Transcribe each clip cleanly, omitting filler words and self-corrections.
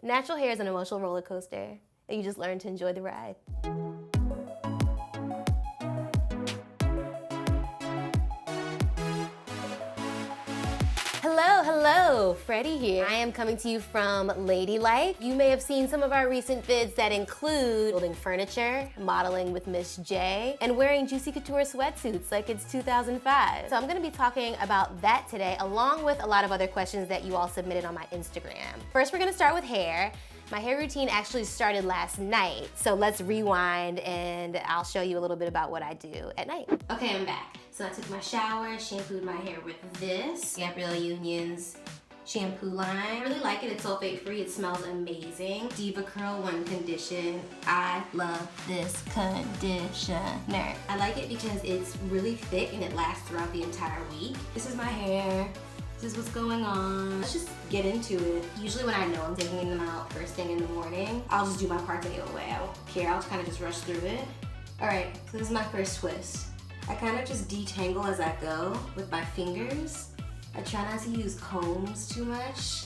Natural hair is an emotional roller coaster, and you just learn to enjoy the ride. Hello, Freddie here. I am coming to you from Ladylike. You may have seen some of our recent vids that include building furniture, modeling with Miss J, and wearing Juicy Couture sweatsuits like it's 2005. So I'm gonna be talking about that today, along with a lot of other questions that you all submitted on my Instagram. First, we're gonna start with hair. My hair routine actually started last night, so let's rewind and I'll show you a little bit about what I do at night. Okay, I'm back. So I took my shower, shampooed my hair with this Gabrielle Union's shampoo line. I really like it, it's sulfate free, it smells amazing. DEVA Curl One Condition. I love this conditioner. I like it because it's really thick and it lasts throughout the entire week. This is my hair. This is what's going on. Let's just get into it. Usually when I know I'm taking them out first thing in the morning, I'll just do my parts any other way. I won't care, I'll kind of just rush through it. All right, so this is my first twist. I kind of just detangle as I go with my fingers. I try not to use combs too much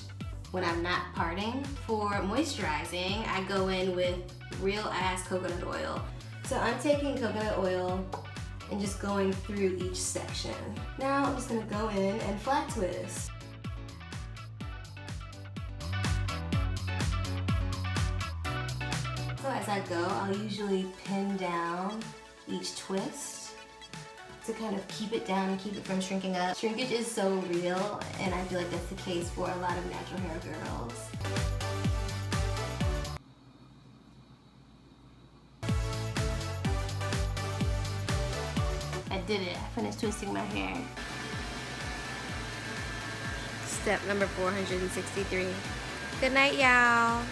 when I'm not parting. For moisturizing, I go in with real ass coconut oil. So I'm taking coconut oil and just going through each section. Now I'm just gonna go in and flat twist. So as I go, I'll usually pin down each twist to kind of keep it down and keep it from shrinking up. Shrinkage is so real, and I feel like that's the case for a lot of natural hair girls. I did it. I finished twisting my hair. Step number 463. Good night, y'all.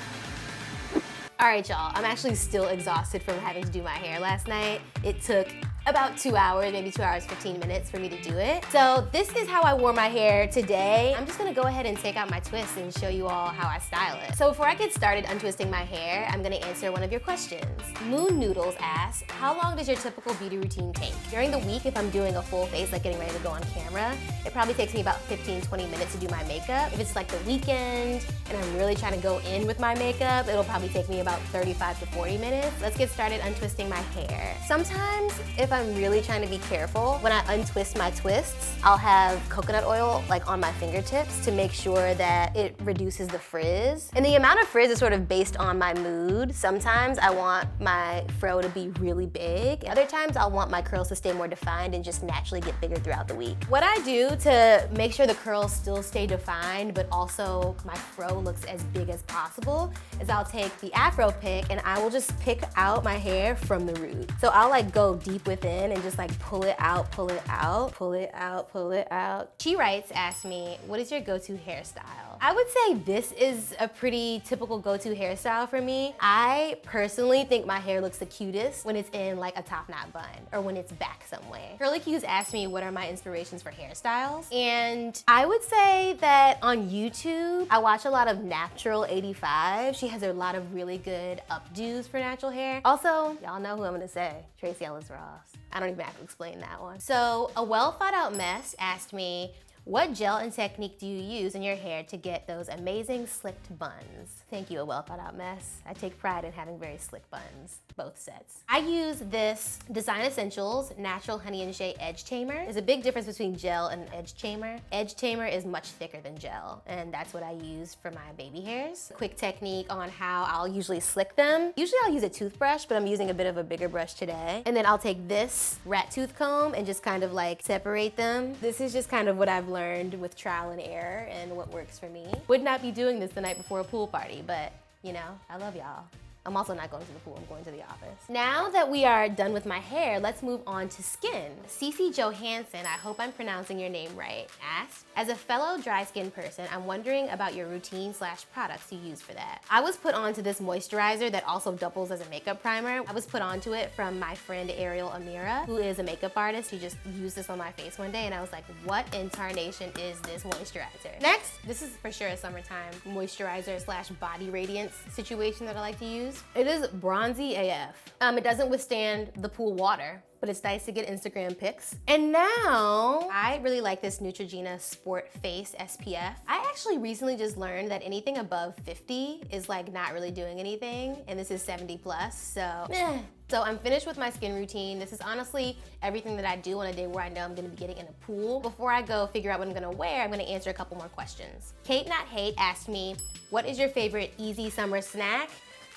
All right, y'all. I'm actually still exhausted from having to do my hair last night. It took about 2 hours, maybe 2 hours, 15 minutes for me to do it. So this is how I wore my hair today. I'm just gonna go ahead and take out my twist and show you all how I style it. So before I get started untwisting my hair, I'm gonna answer one of your questions. Moon Noodles asks, how long does your typical beauty routine take? During the week, if I'm doing a full face, like getting ready to go on camera, it probably takes me about 15, 20 minutes to do my makeup. If it's like the weekend and I'm really trying to go in with my makeup, it'll probably take me about 35 to 40 minutes. Let's get started untwisting my hair. Sometimes, if I'm really trying to be careful, when I untwist my twists, I'll have coconut oil like on my fingertips to make sure that it reduces the frizz. And the amount of frizz is sort of based on my mood. Sometimes I want my fro to be really big. Other times I'll want my curls to stay more defined and just naturally get bigger throughout the week. What I do to make sure the curls still stay defined, but also my fro looks as big as possible, is I'll take the Afro pick and I will just pick out my hair from the root. So I'll like go deep within and just like pull it out, pull it out, pull it out, pull it out. She writes, asked me, what is your go-to hairstyle? I would say this is a pretty typical go-to hairstyle for me. I personally think my hair looks the cutest when it's in like a top knot bun or when it's back somewhere. Curly Q's asked me what are my inspirations for hairstyles, and I would say that on YouTube, I watch a lot of Natural 85. She has a lot of really good updos for natural hair. Also, y'all know who I'm gonna say, Tracee Ellis Ross. I don't even have to explain that one. So a well thought out mess asked me, what gel and technique do you use in your hair to get those amazing slicked buns? Thank you, a well thought out mess. I take pride in having very slick buns, both sets. I use this Design Essentials Natural Honey and Shea Edge Tamer. There's a big difference between gel and edge tamer. Edge tamer is much thicker than gel, and that's what I use for my baby hairs. Quick technique on how I'll usually slick them. Usually I'll use a toothbrush, but I'm using a bit of a bigger brush today. And then I'll take this rat tooth comb and just kind of like separate them. This is just kind of what I've learned with trial and error and what works for me. Would not be doing this the night before a pool party, but you know, I love y'all. I'm also not going to the pool, I'm going to the office. Now that we are done with my hair, let's move on to skin. Cece Johansson, I hope I'm pronouncing your name right, asked, as a fellow dry skin person, I'm wondering about your routine / products you use for that. I was put onto this moisturizer that also doubles as a makeup primer. I was put onto it from my friend Ariel Amira, who is a makeup artist. He just used this on my face one day and I was like, what in tarnation is this moisturizer? Next, this is for sure a summertime moisturizer / body radiance situation that I like to use. is. It is bronzy AF. It doesn't withstand the pool water, but it's nice to get Instagram pics. And now, I really like this Neutrogena Sport Face SPF. I actually recently just learned that anything above 50 is like not really doing anything, and this is 70 plus, so meh. So I'm finished with my skin routine. This is honestly everything that I do on a day where I know I'm gonna be getting in a pool. Before I go figure out what I'm gonna wear, I'm gonna answer a couple more questions. Kate Not Hate asked me, what is your favorite easy summer snack?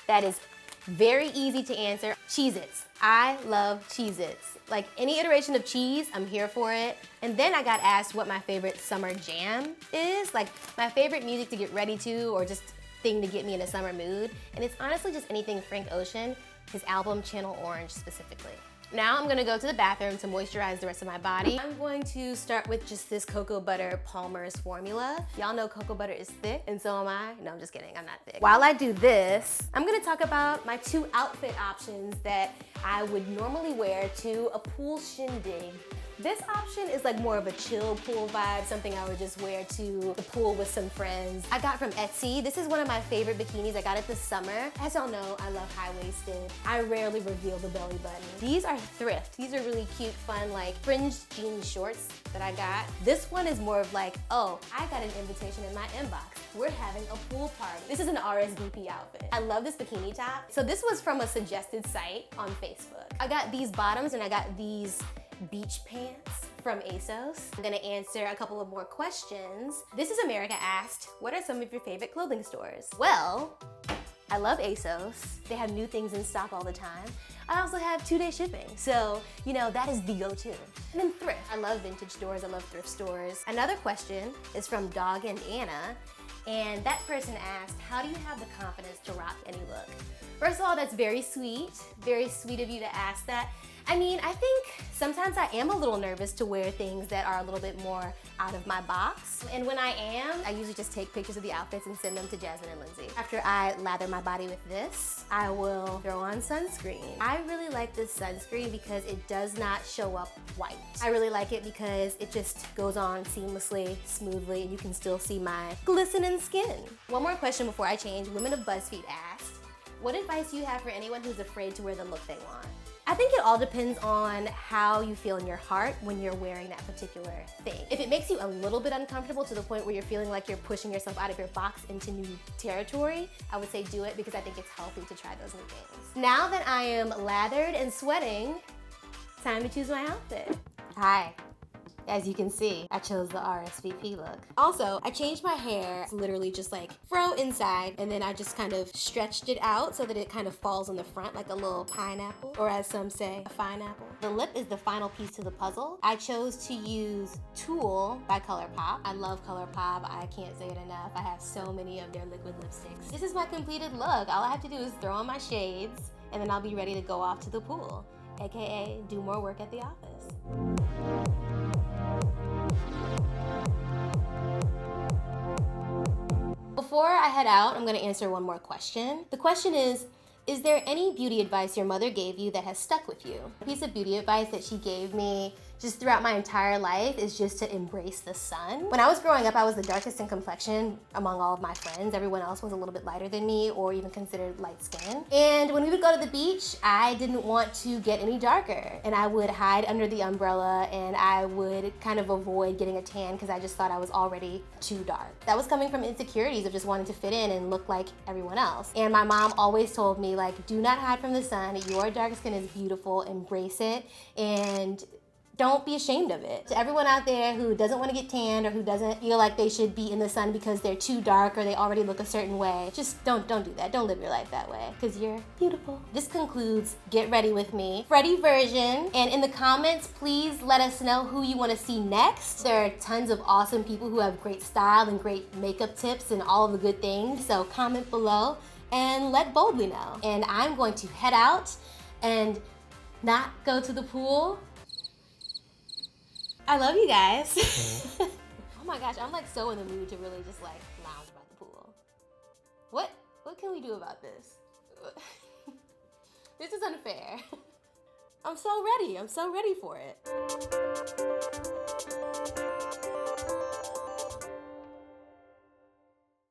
That is very easy to answer. Cheez-Its. I love Cheez-Its. Like any iteration of cheese, I'm here for it. And then I got asked what my favorite summer jam is, like my favorite music to get ready to or just thing to get me in a summer mood. And it's honestly just anything Frank Ocean, his album Channel Orange specifically. Now I'm gonna go to the bathroom to moisturize the rest of my body. I'm going to start with just this cocoa butter PALMER'S formula. Y'all know cocoa butter is thick, and so am I. No, I'm just kidding, I'm not thick. While I do this, I'm gonna talk about my 2 outfit options that I would normally wear to a pool shindig. This option is like more of a chill pool vibe, something I would just wear to the pool with some friends. I got from Etsy. This is one of my favorite bikinis. I got it this summer. As y'all know, I love high-waisted. I rarely reveal the belly button. These are thrift. These are really cute, fun, like fringe jean shorts that I got. This one is more of like, oh, I got an invitation in my inbox. We're having a pool party. This is an RSVP outfit. I love this bikini top. So this was from a suggested site on Facebook. I got these bottoms and I got these beach pants from ASOS. I'm gonna answer a couple of more questions. This is America asked, what are some of your favorite clothing stores? Well, I love ASOS. They have new things in stock all the time. I also have 2-day shipping, so you know, that is the go-to. And then thrift. I love vintage stores, I love thrift stores. Another question is from Dog and Anna, and that person asked, how do you have the confidence to rock any look? First of all, that's very sweet of you to ask that. I mean, I think sometimes I am a little nervous to wear things that are a little bit more out of my box. And when I am, I usually just take pictures of the outfits and send them to Jasmine and Lindsay. After I lather my body with this, I will throw on sunscreen. I really like this sunscreen because it does not show up white. I really like it because it just goes on seamlessly, smoothly, and you can still see my glistening skin. One more question before I change. Women of BuzzFeed asked, what advice do you have for anyone who's afraid to wear the look they want? I think it all depends on how you feel in your heart when you're wearing that particular thing. If it makes you a little bit uncomfortable to the point where you're feeling like you're pushing yourself out of your box into new territory, I would say do it because I think it's healthy to try those new things. Now that I am lathered and sweating, time to choose my outfit. Hi. As you can see, I chose the RSVP look. Also, I changed my hair. It's literally just like fro inside, and then I just kind of stretched it out so that it kind of falls on the front like a little pineapple, or as some say, a fine-apple. The lip is the final piece to the puzzle. I chose to use TULLE by COLOURPOP. I love COLOURPOP. I can't say it enough. I have so many of their liquid lipsticks. This is my completed look. All I have to do is throw on my shades, and then I'll be ready to go off to the pool, AKA do more work at the office. Before I head out, I'm gonna answer one more question. The question is there any beauty advice your mother gave you that has stuck with you? A piece of beauty advice that she gave me just throughout my entire life is just to embrace the sun. When I was growing up, I was the darkest in complexion among all of my friends. Everyone else was a little bit lighter than me or even considered light skin. And when we would go to the beach, I didn't want to get any darker. And I would hide under the umbrella and I would kind of avoid getting a tan because I just thought I was already too dark. That was coming from insecurities of just wanting to fit in and look like everyone else. And my mom always told me, like, do not hide from the sun. Your dark skin is beautiful, embrace it, and don't be ashamed of it. To everyone out there who doesn't want to get tanned or who doesn't feel like they should be in the sun because they're too dark or they already look a certain way, just don't do that. Don't live your life that way because you're beautiful. This concludes Get Ready With Me, Freddie version. And in the comments, please let us know who you want to see next. There are tons of awesome people who have great style and great makeup tips and all of the good things. So comment below and let Boldly know. And I'm going to head out and not go to the pool. I love you guys. Oh my gosh, I'm like so in the mood to really just like lounge by the pool. What can we do about this? This is unfair. I'm so ready for it.